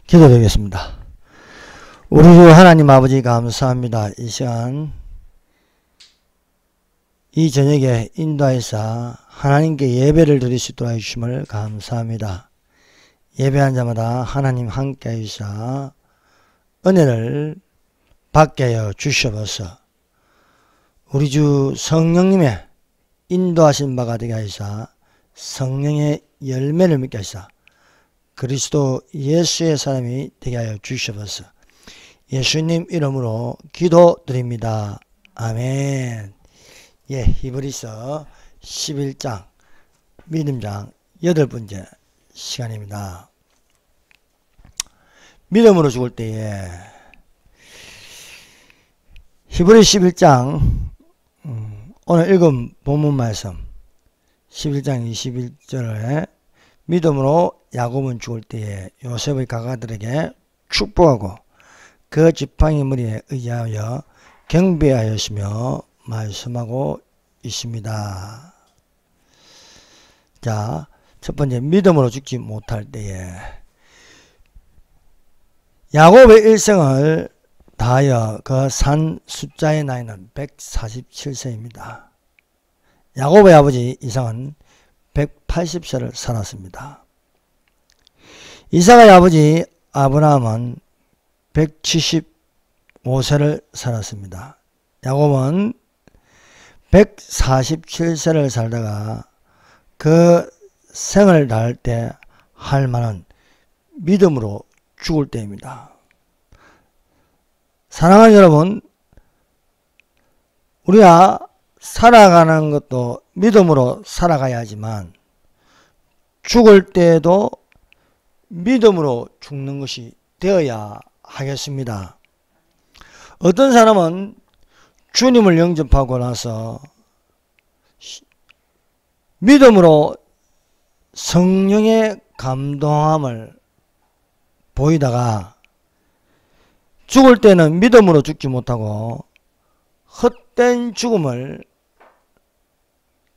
기도드리겠습니다. 우리 주 하나님 아버지 감사합니다. 이 시간 이 저녁에 인도하여서 하나님께 예배를 드릴 수 있도록 해주심을 감사합니다. 예배한 자마다 하나님 함께 하여서 은혜를 받게 하여 주시옵소서. 우리 주 성령님의 인도하신 바가 되게 하여서 성령의 열매를 맺게 하여서 그리스도 예수의 사람이 되게 하여 주시옵소서. 예수님 이름으로 기도드립니다. 아멘. 예, 히브리서 11장 믿음장 8번째 시간입니다. 믿음으로 죽을 때에 히브리 11장 오늘 읽은 본문 말씀 11장 21절에 믿음으로 야곱은 죽을 때에 요셉의 가가들에게 축복하고 그 지팡이 머리에 의하여 경배하였으며 말씀하고 있습니다. 자, 첫 번째 믿음으로 죽지 못할 때에 야곱의 일생을 다하여 그 산 숫자의 나이는 147세입니다. 야곱의 아버지 이삭은 180세를 살았습니다. 이삭의 아버지 아브라함은 175세를 살았습니다. 야곱은 147세를 살다가 그 생을 다할 때 할 만한 믿음으로 죽을 때입니다. 사랑하는 여러분, 우리가 살아가는 것도 믿음으로 살아가야 하지만 죽을 때에도 믿음으로 죽는 것이 되어야 하겠습니다. 어떤 사람은 주님을 영접하고 나서 믿음으로 성령의 감동함을 보이다가 죽을 때는 믿음으로 죽지 못하고 헛된 죽음을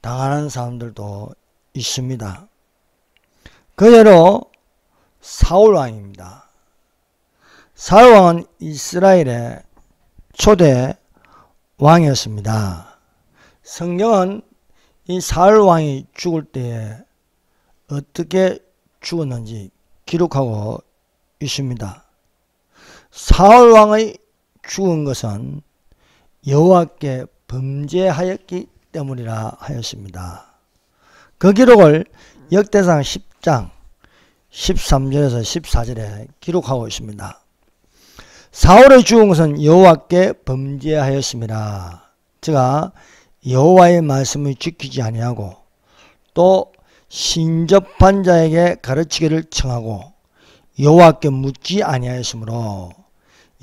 당하는 사람들도 있습니다. 그 예로 사울왕입니다. 사울왕은 이스라엘의 초대 왕이었습니다. 성경은 이 사울왕이 죽을 때에 어떻게 죽었는지 기록하고 있습니다. 사울왕의 죽은 것은 여호와께 범죄하였기 때문이라 하였습니다. 그 기록을 역대상 10장 13절에서 14절에 기록하고 있습니다. 사울의 죽은 것은 여호와께 범죄하였습니다. 제가 여호와의 말씀을 지키지 아니하고 또 신접한 자에게 가르치기를 청하고 여호와께 묻지 아니하였으므로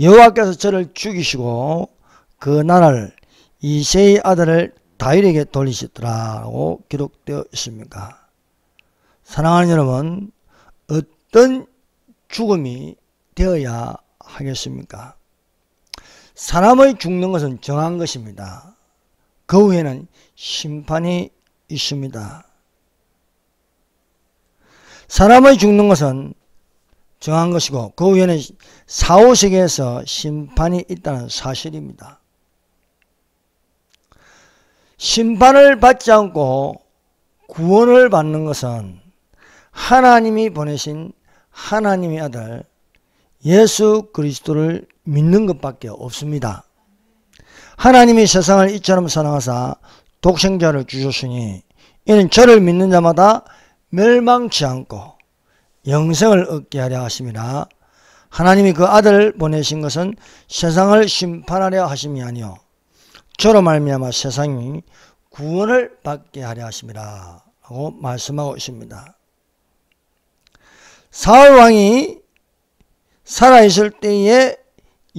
여호와께서 저를 죽이시고 그 나라를 이새의 아들을 다윗에게 돌리시더라고 기록되어 있습니까? 사랑하는 여러분, 어떤 죽음이 되어야 하겠습니까? 사람의 죽는 것은 정한 것입니다. 그 후에는 심판이 있습니다. 사람의 죽는 것은 정한 것이고 그 후에는 사후세계에서 심판이 있다는 사실입니다. 심판을 받지 않고 구원을 받는 것은 하나님이 보내신 하나님의 아들 예수 그리스도를 믿는 것밖에 없습니다. 하나님이 세상을 이처럼 사랑하사 독생자를 주셨으니 이는 저를 믿는 자마다 멸망치 않고 영생을 얻게 하려 하심이라. 하나님이 그 아들을 보내신 것은 세상을 심판하려 하심이 아니요 저로 말미암아 세상이 구원을 받게 하려 하심이라 하고 말씀하고 있습니다. 사울 왕이 살아있을 때에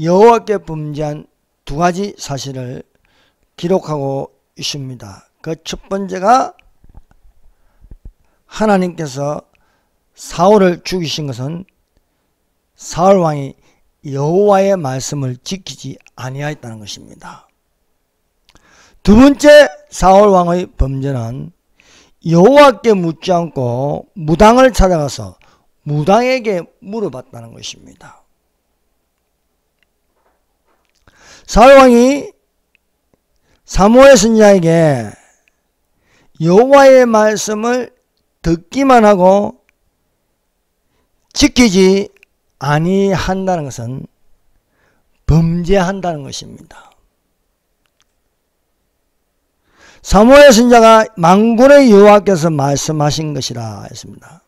여호와께 범죄한 두 가지 사실을 기록하고 있습니다. 그 첫 번째가 하나님께서 사울을 죽이신 것은 사울 왕이 여호와의 말씀을 지키지 아니하였다는 것입니다. 두 번째 사울 왕의 범죄는 여호와께 묻지 않고 무당을 찾아가서 무당에게 물어봤다는 것입니다. 사울왕이 사무엘 선지자에게 여호와의 말씀을 듣기만 하고 지키지 아니한다는 것은 범죄한다는 것입니다. 사무엘 선지자가 만군의 여호와께서 말씀하신 것이라 했습니다.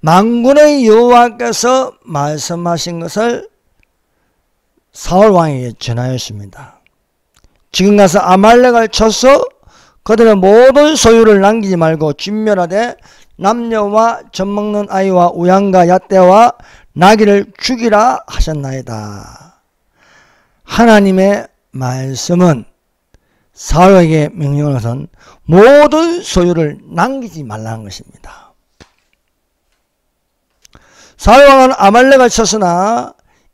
만군의 여호와께서 말씀하신 것을 사울왕에게 전하였습니다. 지금 가서 아말렉을 쳐서 그들의 모든 소유를 남기지 말고 진멸하되 남녀와 젖먹는 아이와 우양과 얕대와 나귀를 죽이라 하셨나이다. 하나님의 말씀은 사울에게 명령을 것은 모든 소유를 남기지 말라는 것입니다. 사울왕은 아말렉을 쳤으나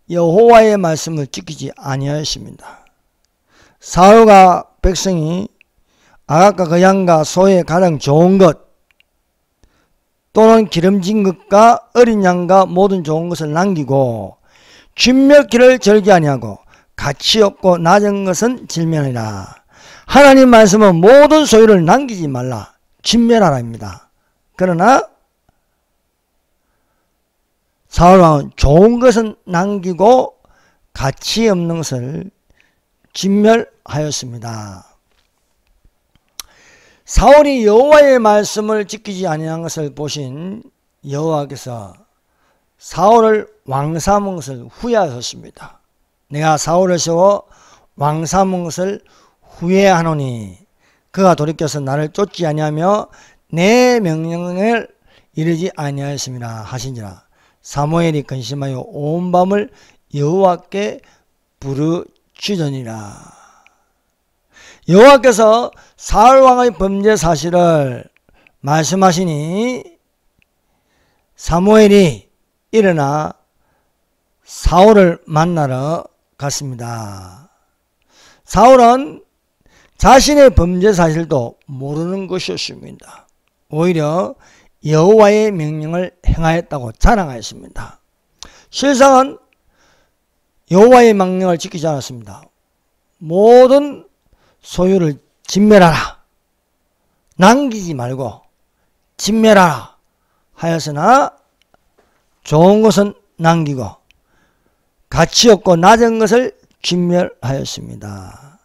여호와의 말씀을 지키지 아니하였습니다. 사울과 백성이 아각과 그 양과 소의 가장 좋은 것 또는 기름진 것과 어린 양과 모든 좋은 것을 남기고 진멸기를 절개 아니하고 가치 없고 낮은 것은 질면이라. 하나님 말씀은 모든 소유를 남기지 말라, 진멸하라입니다. 그러나 사울왕은 좋은 것은 남기고 가치 없는 것을 진멸하였습니다. 사울이 여호와의 말씀을 지키지 아니한 것을 보신 여호와께서 사울을 왕 삼은 것을 후회하셨습니다. 내가 사울을 세워 왕 삼은 것을 후회하노니 그가 돌이켜서 나를 쫓지 아니하며 내 명령을 이르지 아니하였습니다 하신지라. 사무엘이 근심하여 온 밤을 여호와께 부르짖으니라. 여호와께서 사울왕의 범죄 사실을 말씀하시니 사무엘이 일어나 사울을 만나러 갔습니다. 사울은 자신의 범죄 사실도 모르는 것이었습니다. 오히려 여호와의 명령을 행하였다고 자랑하였습니다. 실상은 여호와의 명령을 지키지 않았습니다. 모든 소유를 진멸하라, 남기지 말고 진멸하라 하였으나 좋은 것은 남기고 가치 없고 낮은 것을 진멸하였습니다.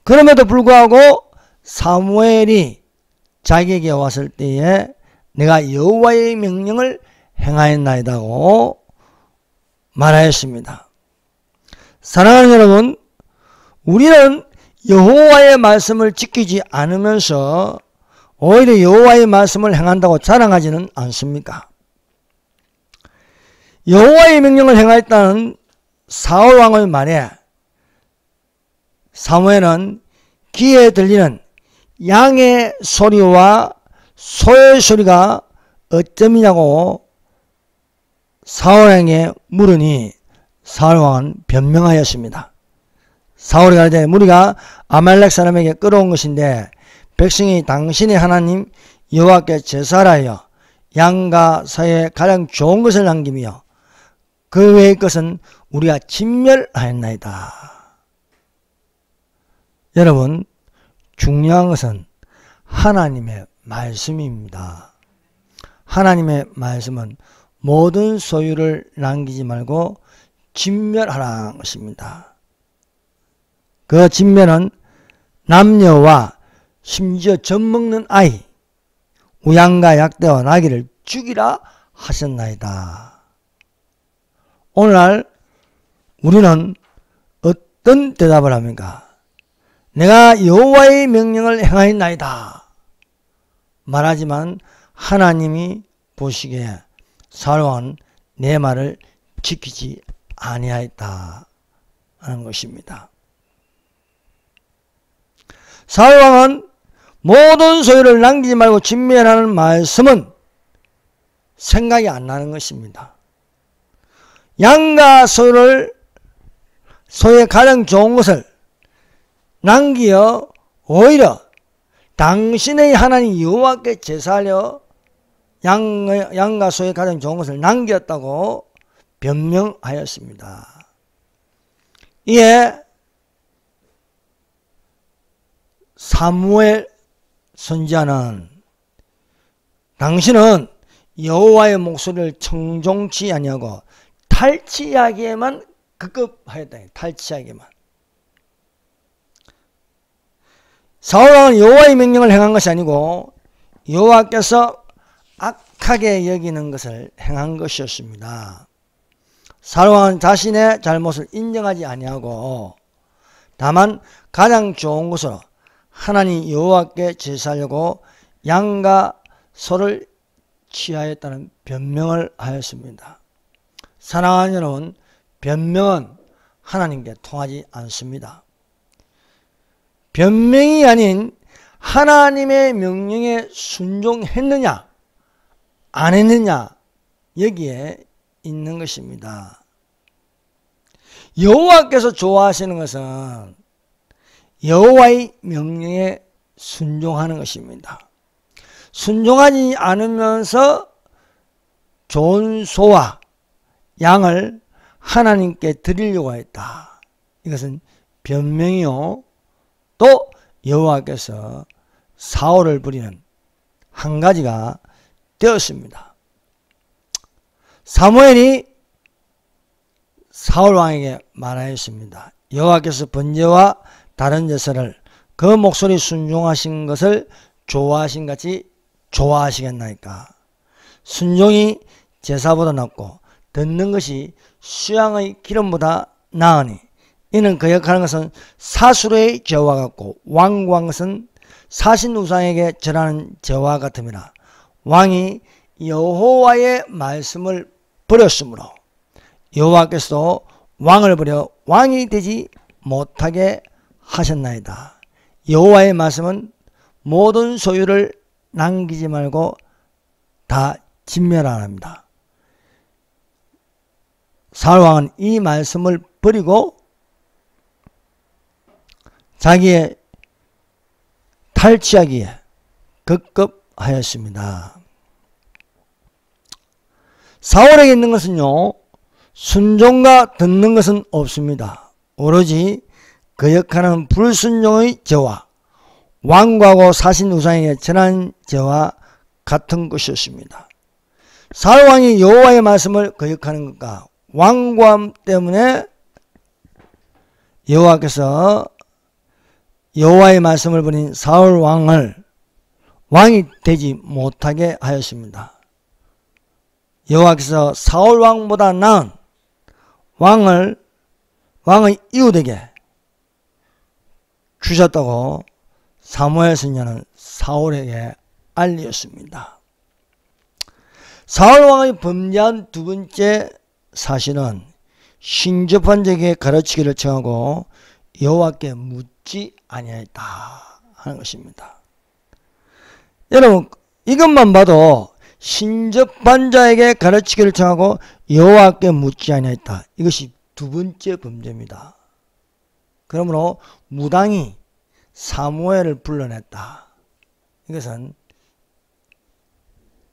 그럼에도 불구하고 사무엘이 자기에게 왔을 때에 내가 여호와의 명령을 행하였나이다고 말하였습니다. 사랑하는 여러분, 우리는 여호와의 말씀을 지키지 않으면서 오히려 여호와의 말씀을 행한다고 자랑하지는 않습니까? 여호와의 명령을 행하였다는 사울왕의 말에 사무엘은 귀에 들리는 양의 소리와 소의 소리가 어쩌미냐고 사울왕에게 물으니 사울왕은 변명하였습니다. 사울이 가르치되 무리가 아말렉 사람에게 끌어온 것인데 백성이 당신의 하나님 여호와께 제사를 하여 양과 소의 가장 좋은 것을 남기며 그 외의 것은 우리가 진멸하였나이다. 여러분, 중요한 것은 하나님의 말씀입니다. 하나님의 말씀은 모든 소유를 남기지 말고 진멸하라는 것입니다. 그 진멸은 남녀와 심지어 젖먹는 아이, 우양과 약대와 나귀를 죽이라 하셨나이다. 오늘날 우리는 어떤 대답을 합니까? 내가 여호와의 명령을 행하였나이다 말하지만 하나님이 보시기에 사울왕은 내 말을 지키지 아니하였다 하는 것입니다. 사울왕은 모든 소유를 남기지 말고 진멸하는 말씀은 생각이 안 나는 것입니다. 양과 소의 가장 좋은 것을 남기어 오히려 당신의 하나님 여호와께 제사하려 양과 소의 가장 좋은 것을 남겼다고 변명하였습니다. 이에 사무엘 선지자는 당신은 여호와의 목소리를 청종치 아니하고 탈취하기에만 급급하였다. 탈취하기에만. 사울왕은 여호와의 명령을 행한 것이 아니고 여호와께서 악하게 여기는 것을 행한 것이었습니다. 사울왕은 자신의 잘못을 인정하지 아니하고 다만 가장 좋은 것으로 하나님 여호와께 제사하려고 양과 소를 취하였다는 변명을 하였습니다. 사랑하는 여러분, 변명은 하나님께 통하지 않습니다. 변명이 아닌 하나님의 명령에 순종했느냐 안 했느냐 여기에 있는 것입니다. 여호와께서 좋아하시는 것은 여호와의 명령에 순종하는 것입니다. 순종하지 않으면서 좋은 소와 양을 하나님께 드리려고 했다. 이것은 변명이요. 또 여호와께서 사울을 부리는 한 가지가 되었습니다. 사무엘이 사울왕에게 말하였습니다. 여호와께서 번제와 다른 제사를 그 목소리 순종하신 것을 좋아하신 같이 좋아하시겠나이까. 순종이 제사보다 낫고 듣는 것이 수양의 기름보다 나으니 이는 거역하는 것은 사수로의 죄와 같고 왕구한 것은 사신 우상에게 절하는 죄와 같음이라. 왕이 여호와의 말씀을 버렸으므로 여호와께서도 왕을 버려 왕이 되지 못하게 하셨나이다. 여호와의 말씀은 모든 소유를 남기지 말고 다 진멸하랍니다. 사울왕은 이 말씀을 버리고 자기의 탈취하기에 급급하였습니다. 사울에게 있는 것은요, 순종과 듣는 것은 없습니다. 오로지 거역하는 불순종의 죄와 왕과하고 사신 우상에게 전한 죄와 같은 것이었습니다. 사울왕이 여호와의 말씀을 거역하는 것과 왕구함 때문에 여호와께서 여호와의 말씀을 버린 사울왕을 왕이 되지 못하게 하였습니다. 여호와께서 사울왕보다 나은 왕의 이웃에게 주셨다고 사무엘 선지자는 사울에게 알렸습니다. 사울왕의 범죄한 두 번째 사실은 신접한 자에게 가르치기를 청하고 여호와께 묻지 아니하였다 하는 것입니다. 여러분, 이것만 봐도 신접한 자에게 가르치기를 청하고 여호와께 묻지 아니하였다. 이것이 두 번째 범죄입니다. 그러므로 무당이 사무엘을 불러냈다. 이것은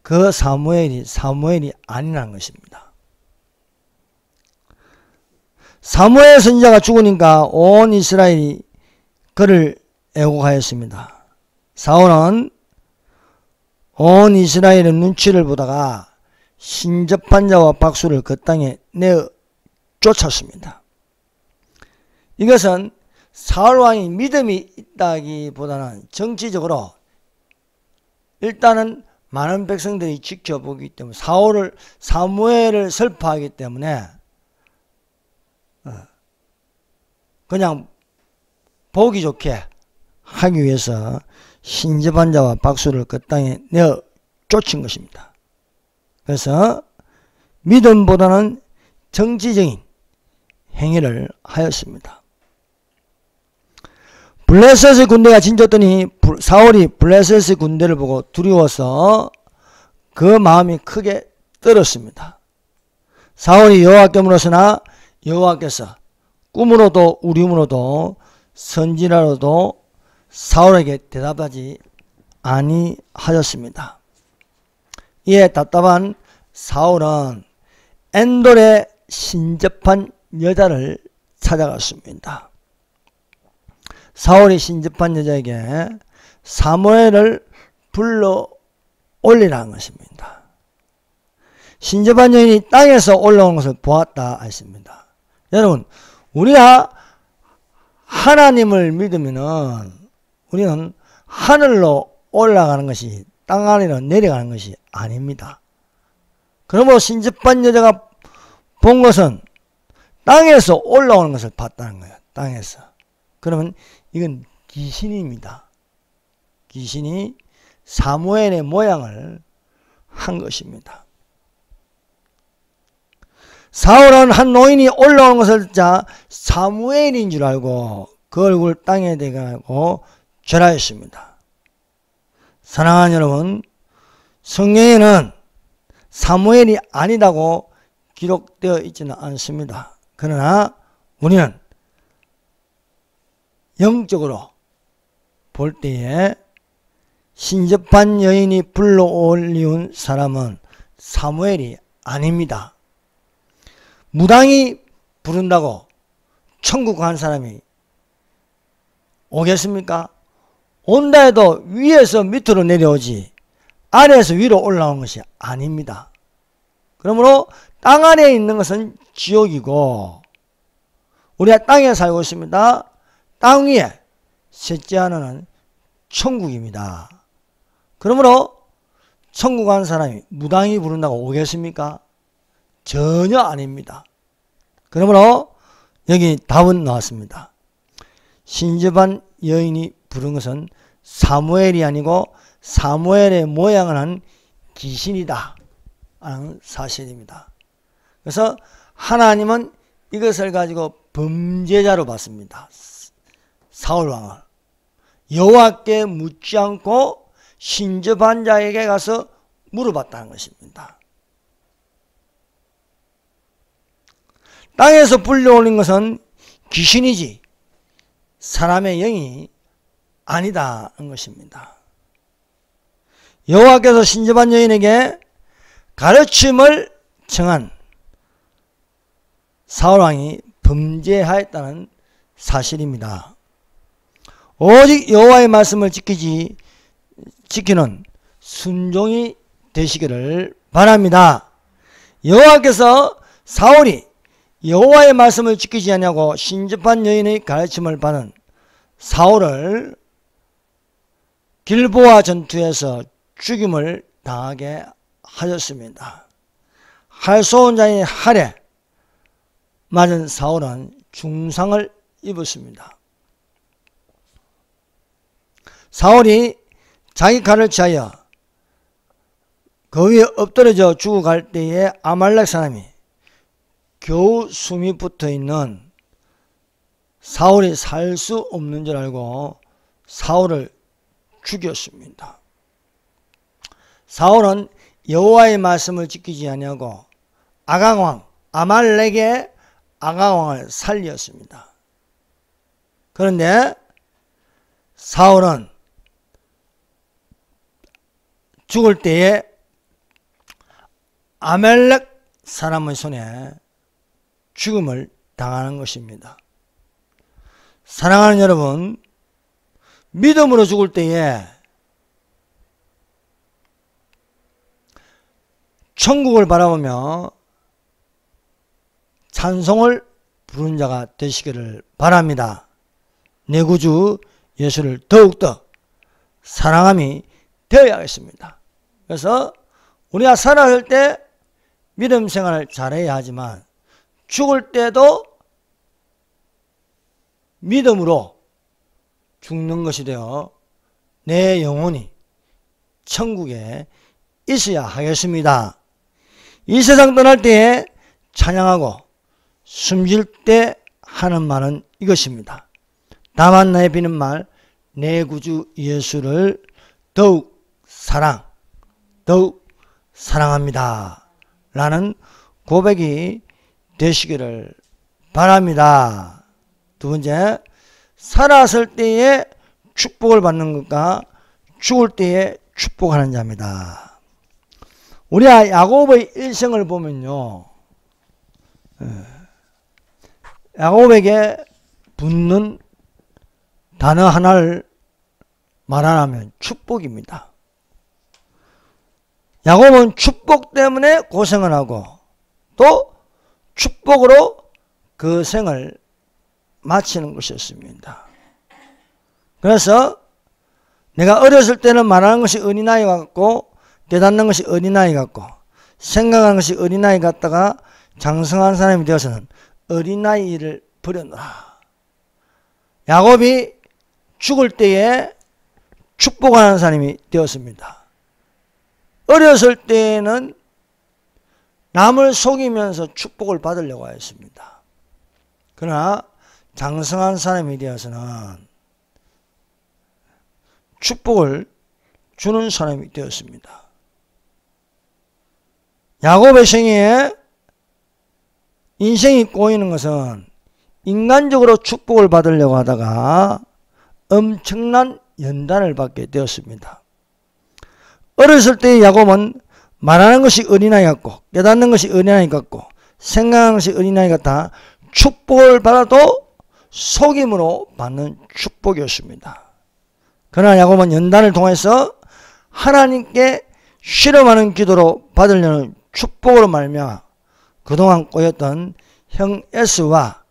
그 사무엘이 아니라는 것입니다. 사무엘 선지자가 죽으니까 온 이스라엘이 그를 애곡하였습니다. 사울은 온 이스라엘의 눈치를 보다가 신접한 자와 박수를 그 땅에 내어 쫓았습니다. 이것은 사울왕이 믿음이 있다기보다는 정치적으로 일단은 많은 백성들이 지켜보기 때문에 사무엘을 설파하기 때문에 그냥 보기 좋게 하기 위해서 신접한 자와 박수를 그 땅에 내어 쫓은 것입니다. 그래서 믿음보다는 정치적인 행위를 하였습니다. 블레셋의 군대가 진쳤더니 사울이 블레셋의 군대를 보고 두려워서 그 마음이 크게 떨었습니다. 사울이 여호와께 물었으나 여호와께서 꿈으로도 우림으로도 선지라로도 사울에게 대답하지 아니하였습니다. 이에 답답한 사울은 엔돌에 신접한 여자를 찾아갔습니다. 사울이 신접한 여자에게 사무엘을 불러 올리라는 것입니다. 신접한 여인이 땅에서 올라오는 것을 보았다 했습니다. 여러분, 우리가 하나님을 믿으면은 우리는 하늘로 올라가는 것이 땅 아래로 내려가는 것이 아닙니다. 그러므로 신접한 여자가 본 것은 땅에서 올라오는 것을 봤다는 거예요. 땅에서. 그러면 이건 귀신입니다. 귀신이 사무엘의 모양을 한 것입니다. 사울은 한 노인이 올라오는 것을 듣자 사무엘인 줄 알고 그 얼굴 땅에 대고 절하였습니다. 사랑하는 여러분, 성경에는 사무엘이 아니다고 기록되어 있지는 않습니다. 그러나 우리는 영적으로 볼 때에 신접한 여인이 불러올리운 사람은 사무엘이 아닙니다. 무당이 부른다고 천국 간 사람이 오겠습니까? 온다 해도 위에서 밑으로 내려오지 아래에서 위로 올라오는 것이 아닙니다. 그러므로 땅 아래에 있는 것은 지옥이고 우리가 땅에 살고 있습니다. 땅 위에 셋째 하나는 천국입니다. 그러므로 천국 간 사람이 무당이 부른다고 오겠습니까? 전혀 아닙니다. 그러므로 여기 답은 나왔습니다. 신접한 여인이 부른 것은 사무엘이 아니고 사무엘의 모양을 한 귀신이다 하는 사실입니다. 그래서 하나님은 이것을 가지고 범죄자로 봤습니다. 사울왕을 여호와께 묻지 않고 신접한 자에게 가서 물어봤다는 것입니다. 땅에서 불려올린 것은 귀신이지 사람의 영이 아니다는 것입니다. 여호와께서 신접한 여인에게 가르침을 청한 사울왕이 범죄하였다는 사실입니다. 오직 여호와의 말씀을 지키는 순종이 되시기를 바랍니다. 여호와께서 사울이 여호와의 말씀을 지키지 않냐고 신접한 여인의 가르침을 받은 사울을 길보아 전투에서 죽임을 당하게 하였습니다. 활 쏘은 자의 활에 맞은 사울은 중상을 입었습니다. 사울이 자기 칼을 취하여 그 위에 엎드려져 죽어갈 때에 아말렉 사람이 겨우 숨이 붙어있는 사울이 살 수 없는 줄 알고 사울을 죽였습니다. 사울은 여호와의 말씀을 지키지 아니하고 아강왕 아말렉의 아강왕을 살렸습니다. 그런데 사울은 죽을 때에 아말렉 사람의 손에 죽음을 당하는 것입니다. 사랑하는 여러분, 믿음으로 죽을 때에 천국을 바라보며 찬송을 부른 자가 되시기를 바랍니다. 내 구주 예수를 더욱더 사랑함이 되어야겠습니다. 그래서 우리가 살아갈 때 믿음 생활을 잘해야 하지만 죽을 때도 믿음으로 죽는 것이 되어 내 영혼이 천국에 있어야 하겠습니다. 이 세상 떠날 때에 찬양하고 숨질 때 하는 말은 이것입니다. 다만 나의 비는 말 내 구주 예수를 더욱 사랑합니다 라는 고백이 되시기를 바랍니다. 두 번째, 살았을 때에 축복을 받는 것과 죽을 때에 축복하는 자입니다. 우리가 야곱의 일생을 보면요, 야곱에게 붙는 단어 하나를 말하자면 축복입니다. 야곱은 축복 때문에 고생을 하고 또 축복으로 그 생을 마치는 것이었습니다. 그래서 내가 어렸을 때는 말하는 것이 어린아이 같고 깨닫는 것이 어린아이 같고 생각하는 것이 어린아이 같다가 장성한 사람이 되어서는 어린아이를 버려놓으라. 야곱이 죽을 때에 축복하는 사람이 되었습니다. 어렸을 때에는 남을 속이면서 축복을 받으려고 했습니다. 그러나 장성한 사람이 되어서는 축복을 주는 사람이 되었습니다. 야곱의 생애에 인생이 꼬이는 것은 인간적으로 축복을 받으려고 하다가 엄청난 연단을 받게 되었습니다. 어렸을 때의 야곱은 말하는 것이 어린아이 같고 깨닫는 것이 어린아이 같고 생각하는 것이 어린아이 같아 축복을 받아도 속임으로 받는 축복이었습니다. 그러나 야곱은 연단을 통해서 하나님께 실험하는 기도로 받으려는 축복으로 말미암아 그동안 꼬였던 형 에스와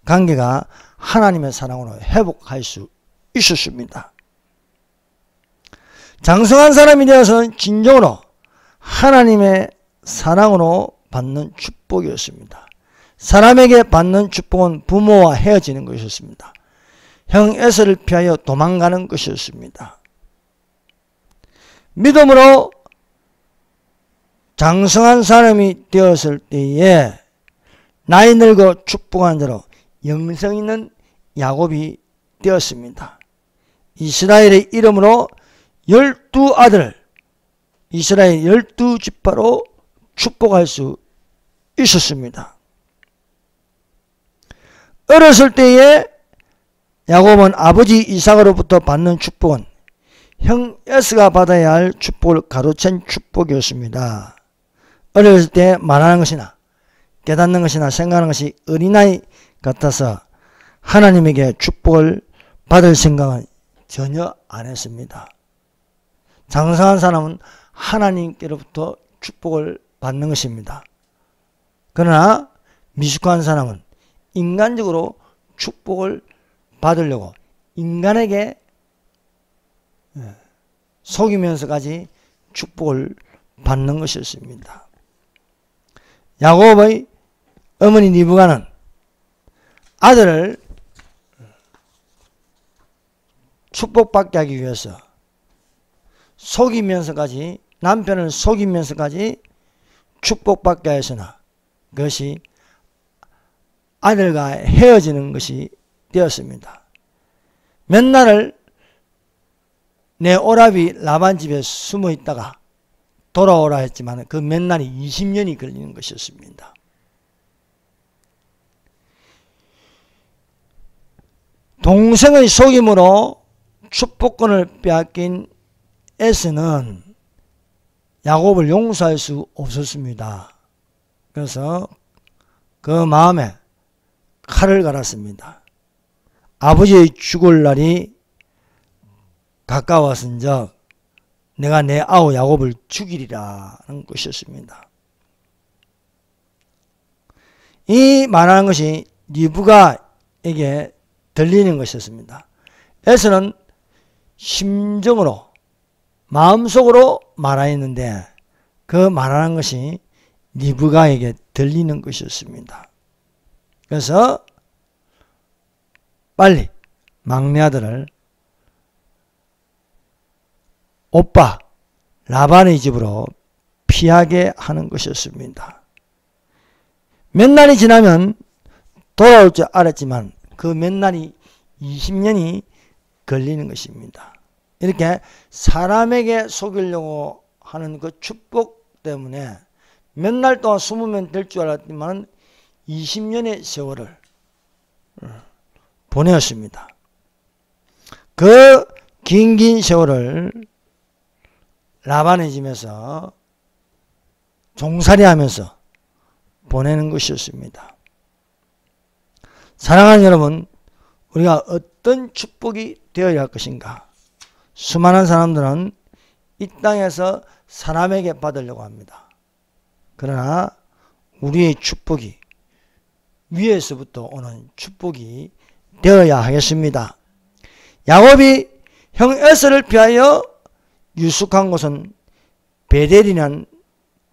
관계가 하나님의 사랑으로 회복할 수 있었습니다. 장성한 사람이 되어서는 진정으로 하나님의 사랑으로 받는 축복이었습니다. 사람에게 받는 축복은 부모와 헤어지는 것이었습니다. 형 에서를 피하여 도망가는 것이었습니다. 믿음으로 장성한 사람이 되었을 때에 나이 늙어 축복한 자로 영성 있는 야곱이 되었습니다. 이스라엘의 이름으로 12아들, 이스라엘 12지파로 축복할 수 있었습니다. 어렸을 때에 야곱은 아버지 이삭으로부터 받는 축복은 형 에스가 받아야 할 축복을 가로챈 축복이었습니다. 어렸을 때 말하는 것이나 깨닫는 것이나 생각하는 것이 어린아이 같아서 하나님에게 축복을 받을 생각은 전혀 안 했습니다. 장성한 사람은 하나님께로부터 축복을 받는 것입니다. 그러나 미숙한 사람은 인간적으로 축복을 받으려고 인간에게 속이면서까지 축복을 받는 것이었습니다. 야곱의 어머니 리브가는 아들을 축복받게 하기 위해서 속이면서까지 남편을 속이면서까지 축복받게 하였으나 그것이 아들과 헤어지는 것이 되었습니다. 몇 날을 내 오라비 라반 집에 숨어 있다가 돌아오라 했지만 그 몇 날이 20년이 걸리는 것이었습니다. 동생의 속임으로 축복권을 빼앗긴 에스는 야곱을 용서할 수 없었습니다. 그래서 그 마음에 칼을 갈았습니다. 아버지의 죽을 날이 가까웠은즉 내가 내 아우 야곱을 죽이리라는 것이었습니다. 이 말하는 것이 리브가에게 들리는 것이었습니다. 에서는 심정으로 마음속으로 말하였는데 그 말하는 것이 리브가에게 들리는 것이었습니다. 그래서 빨리 막내 아들을 오빠 라반의 집으로 피하게 하는 것이었습니다. 몇 날이 지나면 돌아올 줄 알았지만 그 몇 날이 20년이 걸리는 것입니다. 이렇게 사람에게 속이려고 하는 그 축복 때문에 몇 날 동안 숨으면 될 줄 알았지만 20년의 세월을 보내었습니다. 그 긴 세월을 라반의 집에서 종살이하면서 보내는 것이었습니다. 사랑하는 여러분, 우리가 어떤 축복이 되어야 할 것인가? 수많은 사람들은 이 땅에서 사람에게 받으려고 합니다. 그러나 우리의 축복이 위에서부터 오는 축복이 되어야 하겠습니다. 야곱이 형 에서를 피하여 유숙한 곳은 베델이라는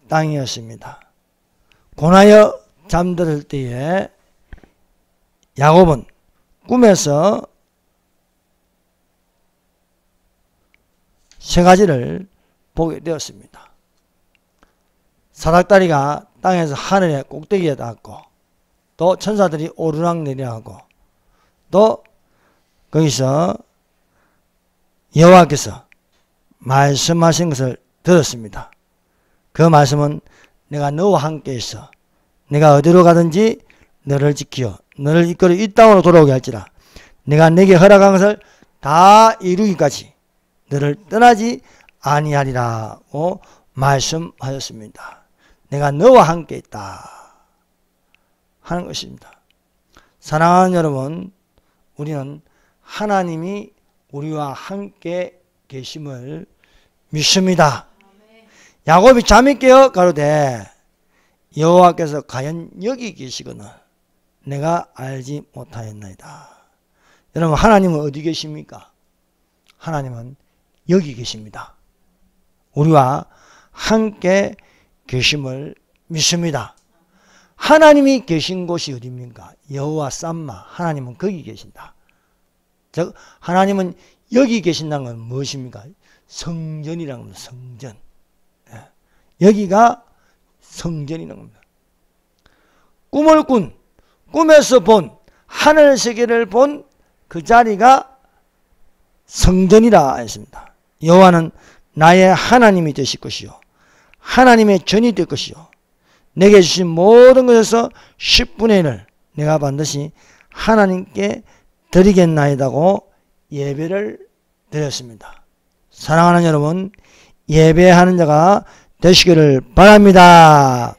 땅이었습니다. 고나여 잠들 때에 야곱은 꿈에서 세 가지를 보게 되었습니다. 사닥다리가 땅에서 하늘의 꼭대기에 닿았고, 또 천사들이 오르락내리락하고, 또 거기서 여호와께서 말씀하신 것을 들었습니다. 그 말씀은 내가 너와 함께 있어 내가 어디로 가든지 너를 지키어 너를 이끌어 이 땅으로 돌아오게 할지라 내가 내게 허락한 것을 다 이루기까지 너를 떠나지 아니하리라고 말씀하셨습니다. 내가 너와 함께 있다 하는 것입니다. 사랑하는 여러분, 우리는 하나님이 우리와 함께 계심을 믿습니다. 야곱이 잠이 깨어 가로되 여호와께서 과연 여기 계시거늘 내가 알지 못하였나이다. 여러분, 하나님은 어디 계십니까? 하나님은 여기 계십니다. 우리와 함께 계심을 믿습니다. 하나님이 계신 곳이 어디입니까? 여호와 쌈마, 하나님은 거기 계신다. 즉 하나님은 여기 계신다는 건 무엇입니까? 성전이라는 겁니다. 성전. 여기가 성전이라는 겁니다. 꿈을 꾼, 꿈에서 본, 하늘 세계를 본 그 자리가 성전이라 했습니다. 여호와는 나의 하나님이 되실 것이요 하나님의 전이 될 것이요 내게 주신 모든 것에서 10분의 1을 내가 반드시 하나님께 드리겠나이다고 예배를 드렸습니다. 사랑하는 여러분, 예배하는 자가 되시기를 바랍니다.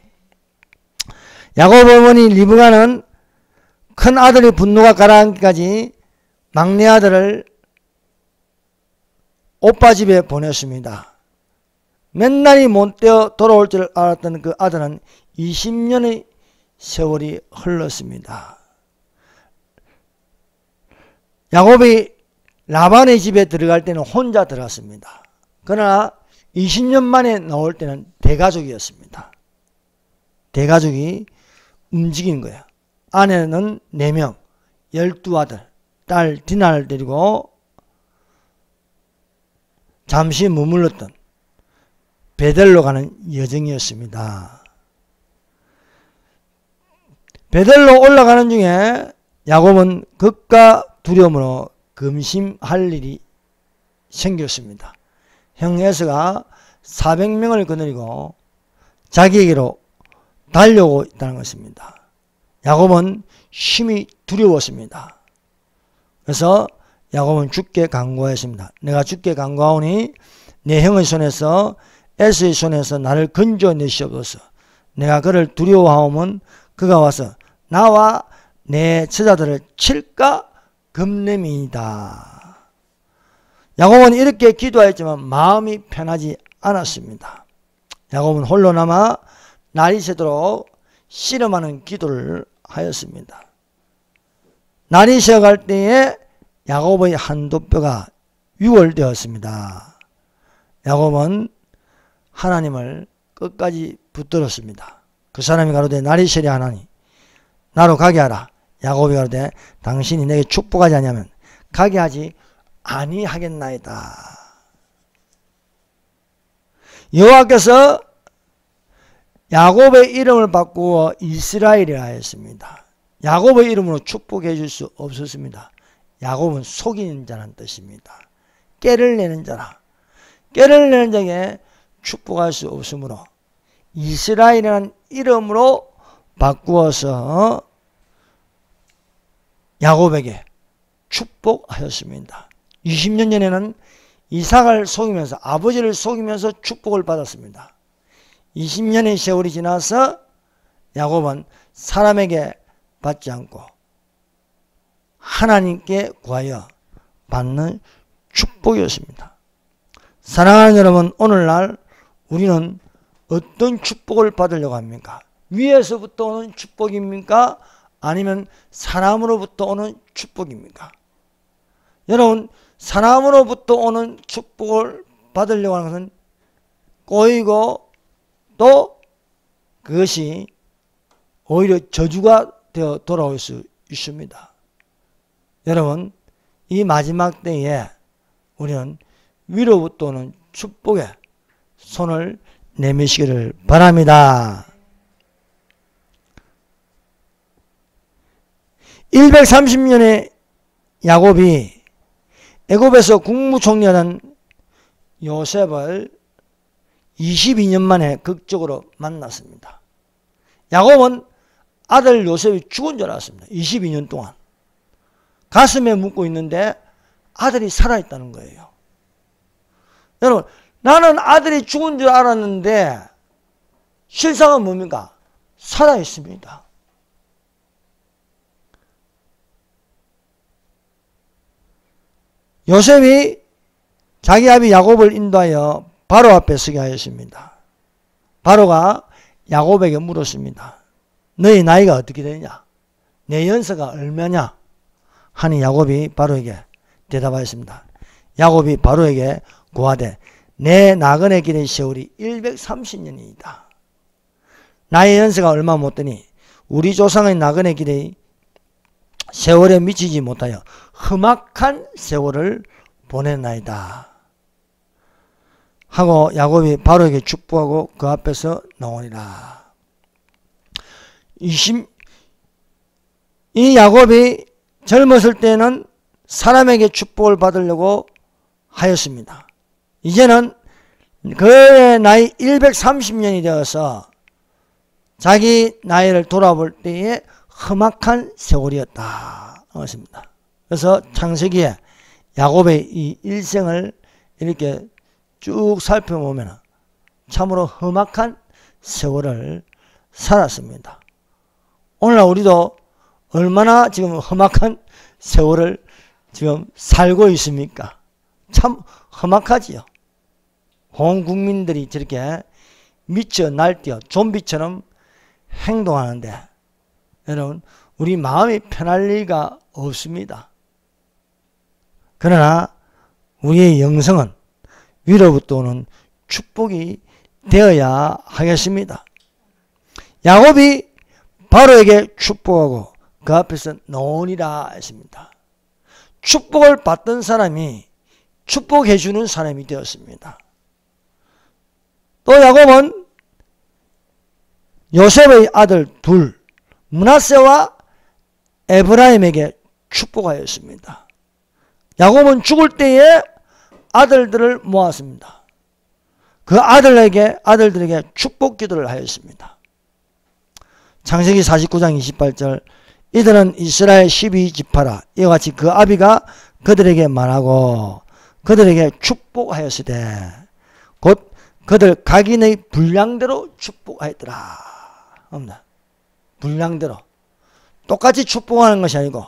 야곱 어머니 리브가는 큰 아들이 분노가 가라앉기까지 막내 아들을 오빠 집에 보냈습니다. 맨날이 못되어 돌아올 줄 알았던 그 아들은 20년의 세월이 흘렀습니다. 야곱이 라반의 집에 들어갈 때는 혼자 들어갔습니다. 그러나 20년 만에 나올 때는 대가족이었습니다. 대가족이 움직이는 거예요. 아내는 4명, 12아들, 딸 디나를 데리고 잠시 머물렀던 베델로 가는 여정이었습니다. 베델로 올라가는 중에 야곱은 극과 두려움으로 금심할 일이 생겼습니다. 형 에서가 400명을 거느리고 자기에게로 달려오고 있다는 것입니다. 야곱은 심히 두려웠습니다. 그래서 야곱은 주께 간구하였습니다. 내가 주께 간구하오니 내 형의 손에서 에서의 손에서 나를 건져내시옵소서. 내가 그를 두려워하오면 그가 와서 나와 내 처자들을 칠까 겁냄이다. 야곱은 이렇게 기도하였지만 마음이 편하지 않았습니다. 야곱은 홀로 남아 날이 새도록 씨름하는 기도를 하였습니다. 날이 새어갈 때에 야곱의 한두 뼈가 유월되었습니다. 야곱은 하나님을 끝까지 붙들었습니다. 그 사람이 가로되 날이 새려 하나니 나로 가게 하라. 야곱이 가로되 당신이 내게 축복하지 아니하면 가게 하지 아니하겠나이다. 여호와께서 야곱의 이름을 바꾸어 이스라엘이라 했습니다. 야곱의 이름으로 축복해 줄 수 없었습니다. 야곱은 속이는 자라는 뜻입니다. 깨를 내는 자라. 깨를 내는 자에게 축복할 수 없으므로 이스라엘이라는 이름으로 바꾸어서 야곱에게 축복하였습니다. 20년 전에는 이삭을 속이면서 아버지를 속이면서 축복을 받았습니다. 20년의 세월이 지나서 야곱은 사람에게 받지 않고 하나님께 구하여 받는 축복이었습니다. 사랑하는 여러분, 오늘날 우리는 어떤 축복을 받으려고 합니까? 위에서부터 오는 축복입니까? 아니면 사람으로부터 오는 축복입니까? 여러분, 사람으로부터 오는 축복을 받으려고 하는 것은 꼬이고 또 그것이 오히려 저주가 되어 돌아올 수 있습니다. 여러분, 이 마지막 때에 우리는 위로부터 오는 축복에 손을 내미시기를 바랍니다. 130년의 야곱이 애굽에서 국무총리하던 요셉을 22년 만에 극적으로 만났습니다. 야곱은 아들 요셉이 죽은 줄 알았습니다. 22년 동안. 가슴에 묻고 있는데 아들이 살아있다는 거예요. 여러분, 나는 아들이 죽은 줄 알았는데 실상은 뭡니까? 살아있습니다. 요셉이 자기 아비 야곱을 인도하여 바로 앞에 서게 하였습니다. 바로가 야곱에게 물었습니다. 너희 나이가 어떻게 되냐? 내 연세가 얼마냐? 하니 야곱이 바로에게 대답하였습니다. 야곱이 바로에게 고하되 내 나그네 길의 세월이 130년이다. 나의 연세가 얼마 못되니 우리 조상의 나그네 길의 세월에 미치지 못하여 험악한 세월을 보냈나이다. 하고 야곱이 바로에게 축복하고 그 앞에서 나오니라. 이 야곱이 젊었을 때는 사람에게 축복을 받으려고 하였습니다. 이제는 그의 나이 130년이 되어서 자기 나이를 돌아볼 때에 험악한 세월이었다. 그렇습니다. 그래서 창세기에 야곱의 이 일생을 이렇게 쭉 살펴보면 참으로 험악한 세월을 살았습니다. 오늘날 우리도 얼마나 지금 험악한 세월을 지금 살고 있습니까? 참 험악하지요. 온 국민들이 저렇게 미쳐 날뛰어 좀비처럼 행동하는데 여러분, 우리 마음이 편할 리가 없습니다. 그러나 우리의 영성은 위로부터 오는 축복이 되어야 하겠습니다. 야곱이 바로에게 축복하고 그 앞에서 나오니라 했습니다. 축복을 받던 사람이 축복해 주는 사람이 되었습니다. 또 야곱은 요셉의 아들 둘 므낫세와 에브라임에게 축복하였습니다. 야곱은 죽을 때에 아들들을 모았습니다. 그 아들들에게 축복 기도를 하였습니다. 창세기 49장 28절 이들은 이스라엘 12지파라 이와 같이 그 아비가 그들에게 말하고 그들에게 축복하였으되 곧 그들 각인의 분량대로 축복하였더라. 분량대로 똑같이 축복하는 것이 아니고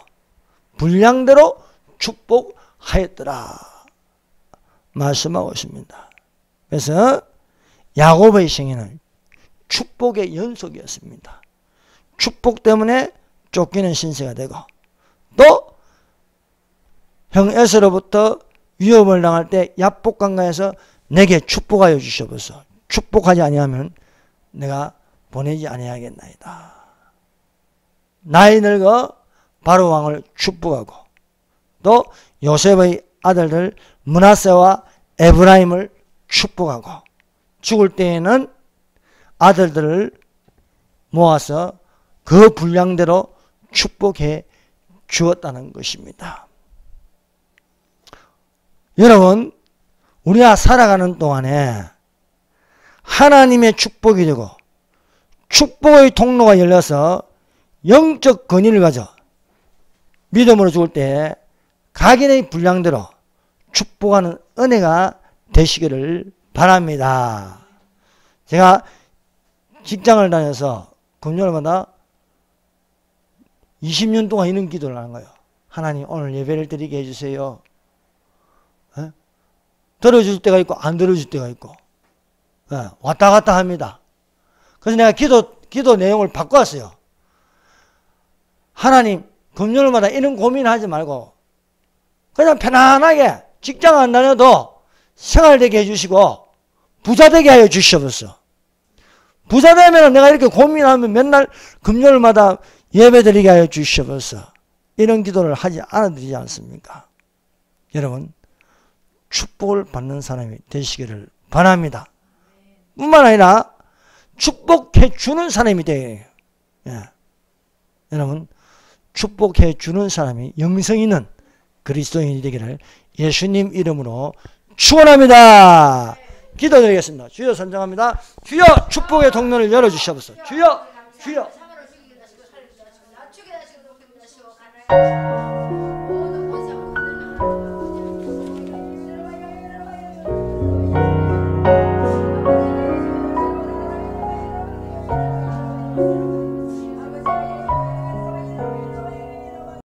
분량대로 축복하였더라 말씀하고 있습니다. 그래서 야곱의 생애는 축복의 연속이었습니다. 축복 때문에 쫓기는 신세가 되고 또 형 에서로부터 위협을 당할 때 야복강가에서 내게 축복하여 주시옵소서. 축복하지 아니하면 내가 보내지 아니하겠나이다. 나이 늙어 바로 왕을 축복하고 또 요셉의 아들들 므낫세와 에브라임을 축복하고 죽을 때에는 아들들을 모아서 그 분량대로 축복해 주었다는 것입니다. 여러분, 우리가 살아가는 동안에 하나님의 축복이 되고 축복의 통로가 열려서 영적 권위를 가져 믿음으로 죽을 때 각인의 분량대로 축복하는 은혜가 되시기를 바랍니다. 제가 직장을 다녀서 금요일마다 20년 동안 이런 기도를 하는 거예요. 하나님 오늘 예배를 드리게 해주세요. 에? 들어줄 때가 있고 안 들어줄 때가 있고 왔다 갔다 합니다. 그래서 내가 기도 내용을 바꿔왔어요. 하나님 금요일마다 이런 고민하지 말고 그냥 편안하게 직장 안 다녀도 생활되게 해주시고 부자 되게 하여 주시옵소서. 부자 되면 내가 이렇게 고민하면 맨날 금요일마다 예배드리게 하여 주시옵소서. 이런 기도를 하지 않아드리지 않습니까? 여러분 축복을 받는 사람이 되시기를 바랍니다. 뿐만 아니라 축복해 주는 사람이 되어요. 예. 여러분 축복해 주는 사람이 영성 있는 그리스도인이 되기를 예수님 이름으로 축원합니다. 기도드리겠습니다. 주여 선정합니다. 주여 축복의 통로를 열어주시옵소서. 주여 주여